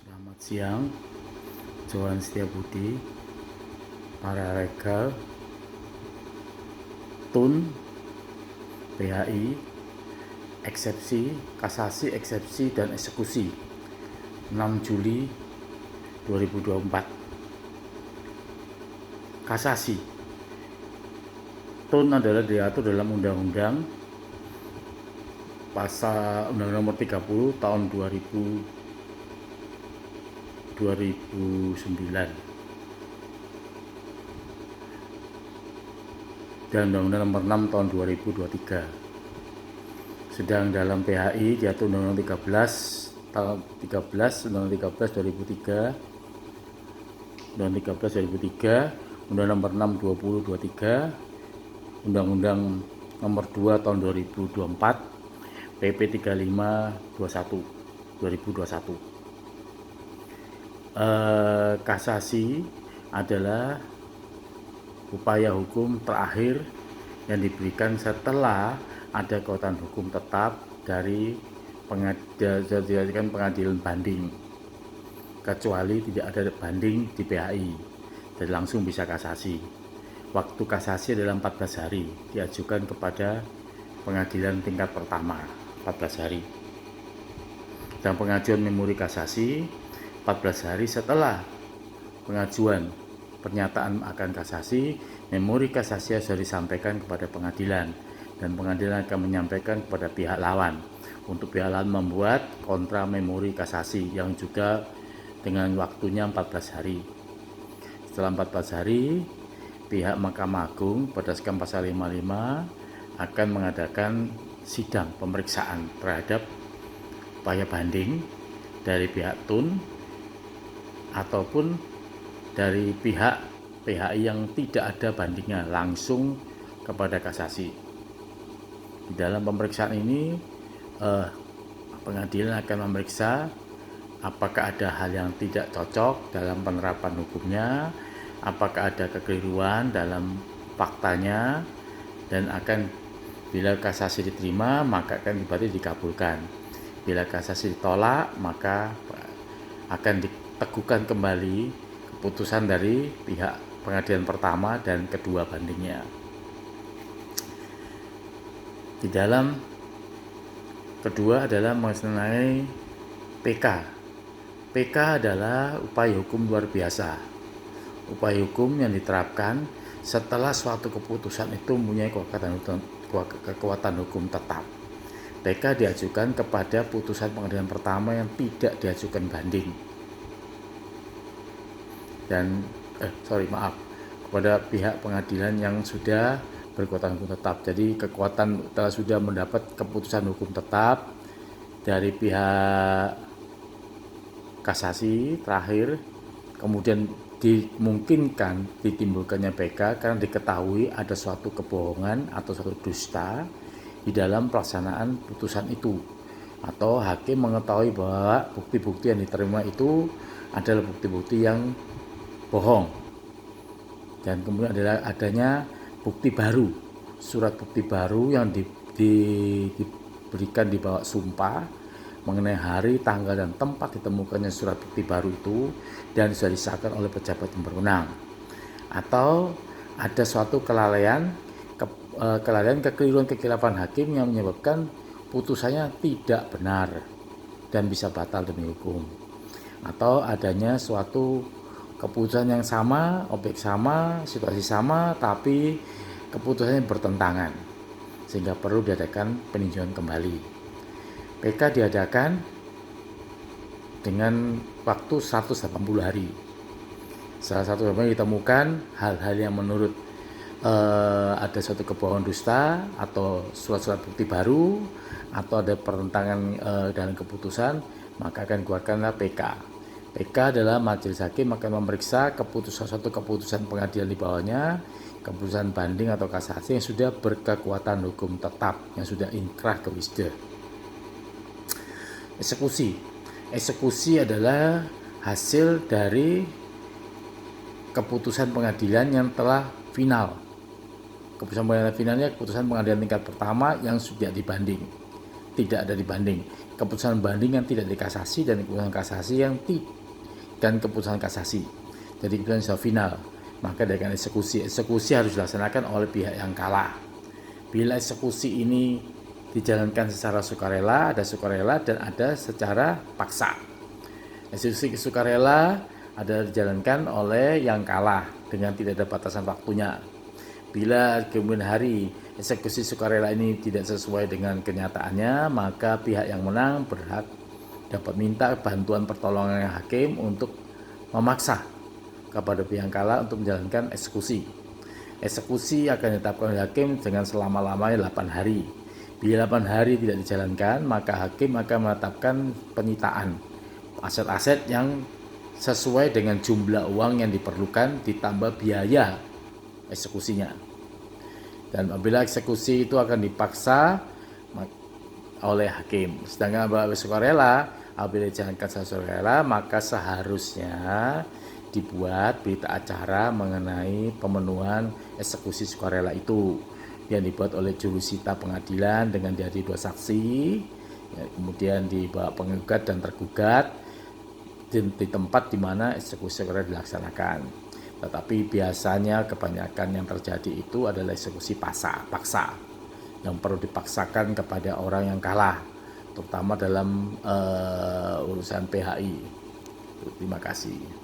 Selamat siang, Johan Setiabudi, para legal, TUN, PHI, eksepsi, kasasi, eksepsi, dan eksekusi 6 Juli 2024. Kasasi TUN adalah diatur dalam Undang-Undang Pasal Undang-Undang Nomor 30 Tahun 2009 dan Undang-Undang Nomor 6 Tahun 2023. Sedang dalam PHI diatur Undang-Undang 13 tahun 13 Undang-Undang 13 2003, Undang-Undang 13 2003, Undang-Undang Nomor 6 2023, Undang-Undang Nomor 2 Tahun 2024, PP 3521 2021. Kasasi adalah upaya hukum terakhir yang diberikan setelah ada kekuatan hukum tetap dari pengadilan banding, kecuali tidak ada banding di PHI, jadi langsung bisa kasasi. Waktu kasasi adalah 14 hari, diajukan kepada pengadilan tingkat pertama 14 hari. Dan pengajuan memori kasasi 14 hari setelah pengajuan pernyataan akan kasasi, memori kasasi harus disampaikan kepada pengadilan dan pengadilan akan menyampaikan kepada pihak lawan untuk pihak lawan membuat kontra memori kasasi yang juga dengan waktunya 14 hari. Setelah 14 hari, pihak Mahkamah Agung berdasarkan pasal 55 akan mengadakan sidang pemeriksaan terhadap upaya banding dari pihak TUN ataupun dari pihak PHI yang tidak ada bandingnya langsung kepada kasasi. Di dalam pemeriksaan ini pengadilan akan memeriksa apakah ada hal yang tidak cocok dalam penerapan hukumnya, apakah ada kekeliruan dalam faktanya, dan akan bila kasasi diterima maka akan berarti dikabulkan. Bila kasasi ditolak maka akan diteguhkan kembali keputusan dari pihak pengadilan pertama dan kedua bandingnya. Di dalam kedua adalah mengenai PK. PK adalah upaya hukum luar biasa. Upaya hukum yang diterapkan setelah suatu keputusan itu mempunyai kekuatan hukum tetap. PK diajukan kepada putusan pengadilan pertama yang tidak diajukan banding. Dan kepada pihak pengadilan yang sudah berkekuatan hukum tetap. Jadi kekuatan sudah mendapat keputusan hukum tetap dari pihak kasasi terakhir, kemudian dimungkinkan ditimbulkannya PK karena diketahui ada suatu kebohongan atau suatu dusta di dalam pelaksanaan putusan itu, atau hakim mengetahui bahwa bukti-bukti yang diterima itu adalah bukti-bukti yang bohong, dan kemudian adalah adanya bukti baru, surat bukti baru yang diberikan di bawah sumpah mengenai hari, tanggal, dan tempat ditemukannya surat bukti baru itu dan sudah disahkan oleh pejabat yang berwenang, atau ada suatu kelalaian, kekeliruan hakim yang menyebabkan putusannya tidak benar dan bisa batal demi hukum, atau adanya suatu keputusan yang sama, objek sama, situasi sama, tapi keputusannya bertentangan sehingga perlu diadakan peninjauan kembali. PK diadakan dengan waktu 180 hari. Salah satu yang ditemukan hal-hal yang menurut ada suatu kebohongan dusta atau surat-surat bukti baru atau ada pertentangan dalam keputusan, maka akan dikeluarkanlah PK. PK adalah majelis hakim akan memeriksa suatu keputusan pengadilan di bawahnya, keputusan banding atau kasasi yang sudah berkekuatan hukum tetap, yang sudah inkrah kewisda. Eksekusi adalah hasil dari keputusan pengadilan yang telah final. Keputusan pengadilan finalnya keputusan pengadilan tingkat pertama yang sudah dibanding. tidak ada di banding. Keputusan banding yang tidak di kasasi dan keputusan kasasi yang dan keputusan kasasi. Jadi keputusan sudah final. Maka dengan eksekusi harus dilaksanakan oleh pihak yang kalah. Bila eksekusi ini dijalankan secara sukarela, ada sukarela dan ada secara paksa. Eksekusi sukarela ada dijalankan oleh yang kalah dengan tidak ada batasan waktunya. Bila kemudian hari eksekusi sukarela ini tidak sesuai dengan kenyataannya, maka pihak yang menang berhak dapat minta bantuan pertolongan hakim untuk memaksa kepada pihak yang kalah untuk menjalankan eksekusi. Eksekusi akan ditetapkan oleh hakim dengan selama-lamanya 8 hari. Bila 8 hari tidak dijalankan, maka hakim akan menetapkan penyitaan aset-aset yang sesuai dengan jumlah uang yang diperlukan ditambah biaya eksekusinya. Dan apabila eksekusi itu akan dipaksa oleh hakim. Sedangkan apabila sukarela, apabila dijalankan secara sukarela, maka seharusnya dibuat berita acara mengenai pemenuhan eksekusi sukarela itu yang dibuat oleh jurusita pengadilan dengan dihadiri 2 saksi, ya, kemudian dibawa penggugat dan tergugat di tempat di mana eksekusi sukarela dilaksanakan. Tetapi biasanya kebanyakan yang terjadi itu adalah eksekusi paksa yang perlu dipaksakan kepada orang yang kalah, terutama dalam urusan PHI. Terima kasih.